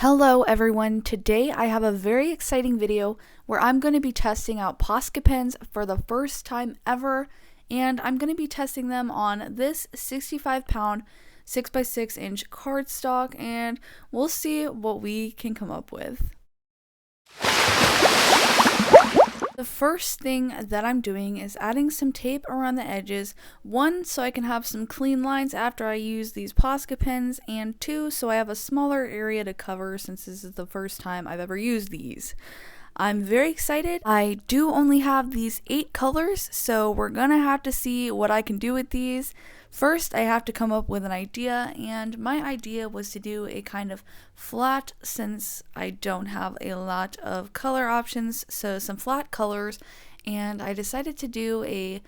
Hello everyone, today I have a very exciting video where I'm going to be testing out Posca pens for the first time ever, and I'm going to be testing them on this 65-pound 6x6 inch cardstock, and we'll see what we can come up with. The first thing that I'm doing is adding some tape around the edges, one so I can have some clean lines after I use these Posca pens, and two so I have a smaller area to cover since this is the first time I've ever used these. I'm very excited. I do only have these 8 colors, so we're gonna have to see what I can do with these. First, I have to come up with an idea, and my idea was to do a kind of flat since I don't have a lot of color options, so some flat colors, and I decided to do a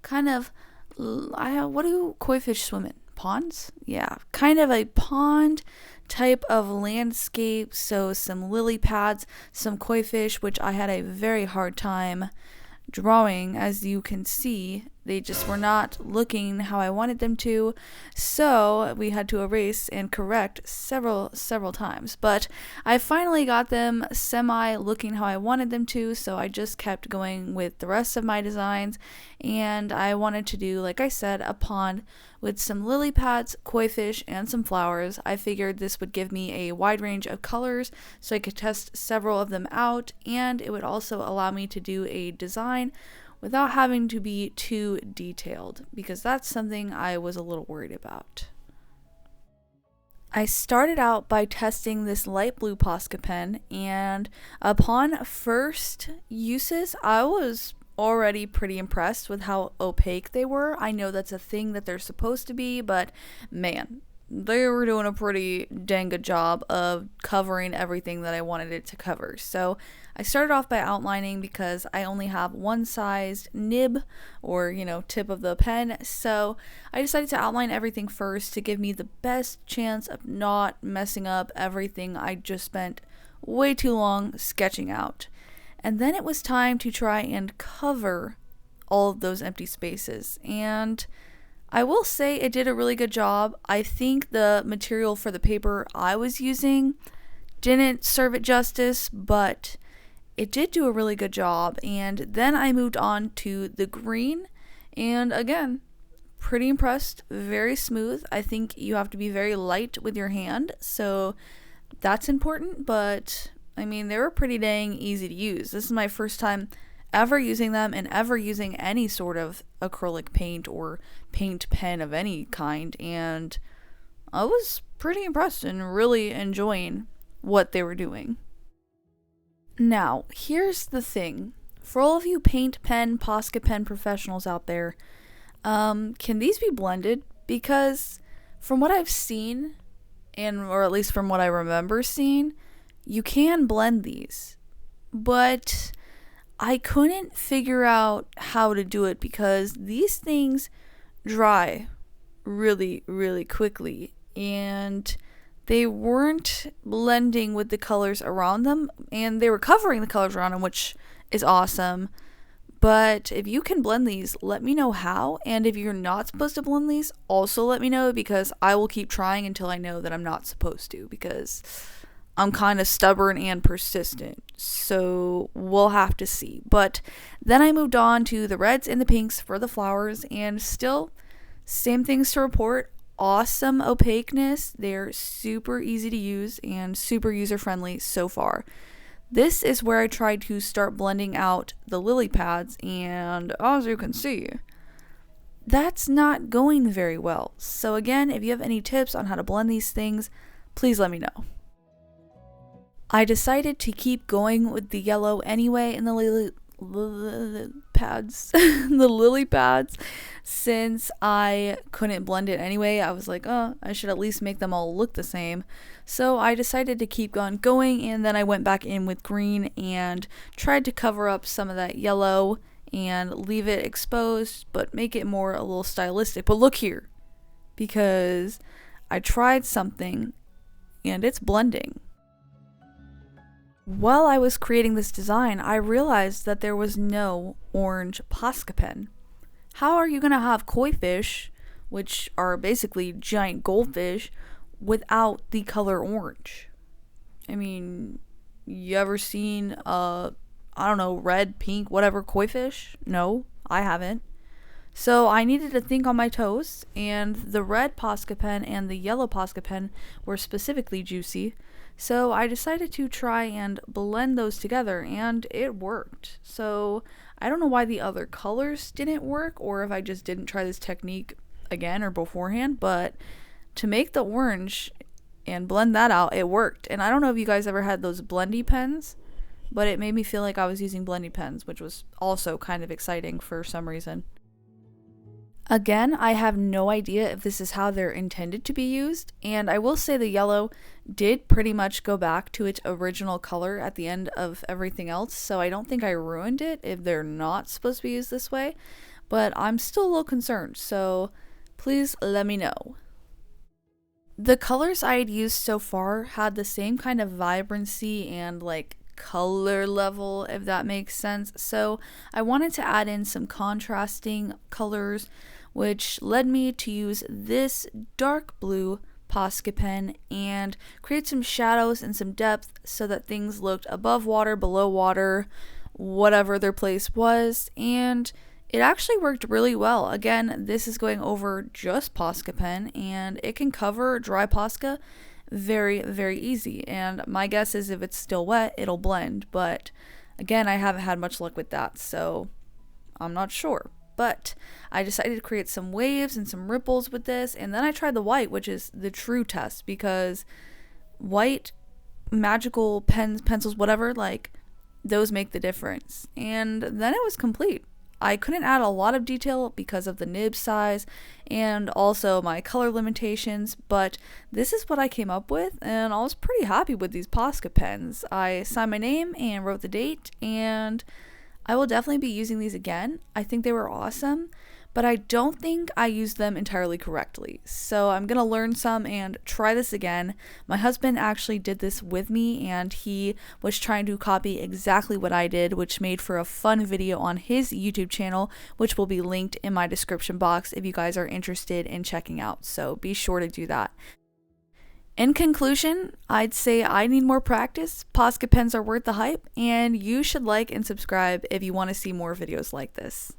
kind of, what do koi fish swim in? Ponds? Yeah, kind of a pond type of landscape, so some lily pads, some koi fish, which I had a very hard time drawing. As you can see, they just were not looking how I wanted them to, so we had to erase and correct several times, but I finally got them semi looking how I wanted them to, so I just kept going with the rest of my designs, and I wanted to do, like I said, a pond with some lily pads, koi fish, and some flowers. I figured this would give me a wide range of colors so I could test several of them out, and it would also allow me to do a design without having to be too detailed, because that's something I was a little worried about. I started out by testing this light blue Posca pen, and upon first uses, I was already pretty impressed with how opaque they were. I know that's a thing that they're supposed to be, but man, they were doing a pretty dang good job of covering everything that I wanted it to cover. So I started off by outlining because I only have one sized nib, or tip of the pen, so I decided to outline everything first to give me the best chance of not messing up everything I just spent way too long sketching out. And then it was time to try and cover all of those empty spaces, and I will say it did a really good job. I think the material for the paper I was using didn't serve it justice, but it did do a really good job. And then I moved on to the green, and again, pretty impressed. Very smooth. I think you have to be very light with your hand, so that's important, but I mean, they were pretty dang easy to use. This is my first time ever using them and ever using any sort of acrylic paint or paint pen of any kind, and I was pretty impressed and really enjoying what they were doing. Now, here's the thing. For all of you paint pen, Posca pen professionals out there, can these be blended? Because from what I've seen, or at least from what I remember seeing, you can blend these, but I couldn't figure out how to do it because these things dry really, really quickly, and they weren't blending with the colors around them, and they were covering the colors around them, which is awesome. But if you can blend these, let me know how, and if you're not supposed to blend these, also let me know, because I will keep trying until I know that I'm not supposed to, because I'm kind of stubborn and persistent, so we'll have to see. But then I moved on to the reds and the pinks for the flowers, and still, same things to report. Awesome opaqueness. They're super easy to use and super user-friendly so far. This is where I tried to start blending out the lily pads, and as you can see, that's not going very well. So again, if you have any tips on how to blend these things, please let me know. I decided to keep going with the yellow anyway in the lily pads, the lily pads, since I couldn't blend it anyway. I was like, I should at least make them all look the same. So I decided to keep on going, and then I went back in with green and tried to cover up some of that yellow and leave it exposed, but make it more a little stylistic. But look here, because I tried something and it's blending. While I was creating this design, I realized that there was no orange Posca pen. How are you going to have koi fish, which are basically giant goldfish, without the color orange? I mean, you ever seen I don't know, red, pink, whatever koi fish? No, I haven't. So I needed to think on my toes, and the red Posca pen and the yellow Posca pen were specifically juicy. So I decided to try and blend those together, and it worked. So I don't know why the other colors didn't work, or if I just didn't try this technique again or beforehand, but to make the orange and blend that out, it worked. And I don't know if you guys ever had those blendy pens, but it made me feel like I was using blendy pens, which was also kind of exciting for some reason. Again, I have no idea if this is how they're intended to be used, and I will say the yellow did pretty much go back to its original color at the end of everything else, so I don't think I ruined it if they're not supposed to be used this way, but I'm still a little concerned, so please let me know. The colors I had used so far had the same kind of vibrancy and like color level, if that makes sense. So I wanted to add in some contrasting colors, which led me to use this dark blue Posca pen and create some shadows and some depth so that things looked above water, below water, whatever their place was, and it actually worked really well. Again, this is going over just Posca pen, and it can cover dry Posca very, very easy. And my guess is if it's still wet, it'll blend. But again, I haven't had much luck with that, so I'm not sure. But I decided to create some waves and some ripples with this, and then I tried the white, which is the true test, because white magical pens, pencils, whatever, like those make the difference. And then it was complete. I couldn't add a lot of detail because of the nib size and also my color limitations, but this is what I came up with, and I was pretty happy with these Posca pens. I signed my name and wrote the date, and I will definitely be using these again. I think they were awesome, but I don't think I used them entirely correctly. So I'm going to learn some and try this again. My husband actually did this with me, and he was trying to copy exactly what I did, which made for a fun video on his YouTube channel, which will be linked in my description box if you guys are interested in checking out. So be sure to do that. In conclusion, I'd say I need more practice, Posca pens are worth the hype, and you should like and subscribe if you want to see more videos like this.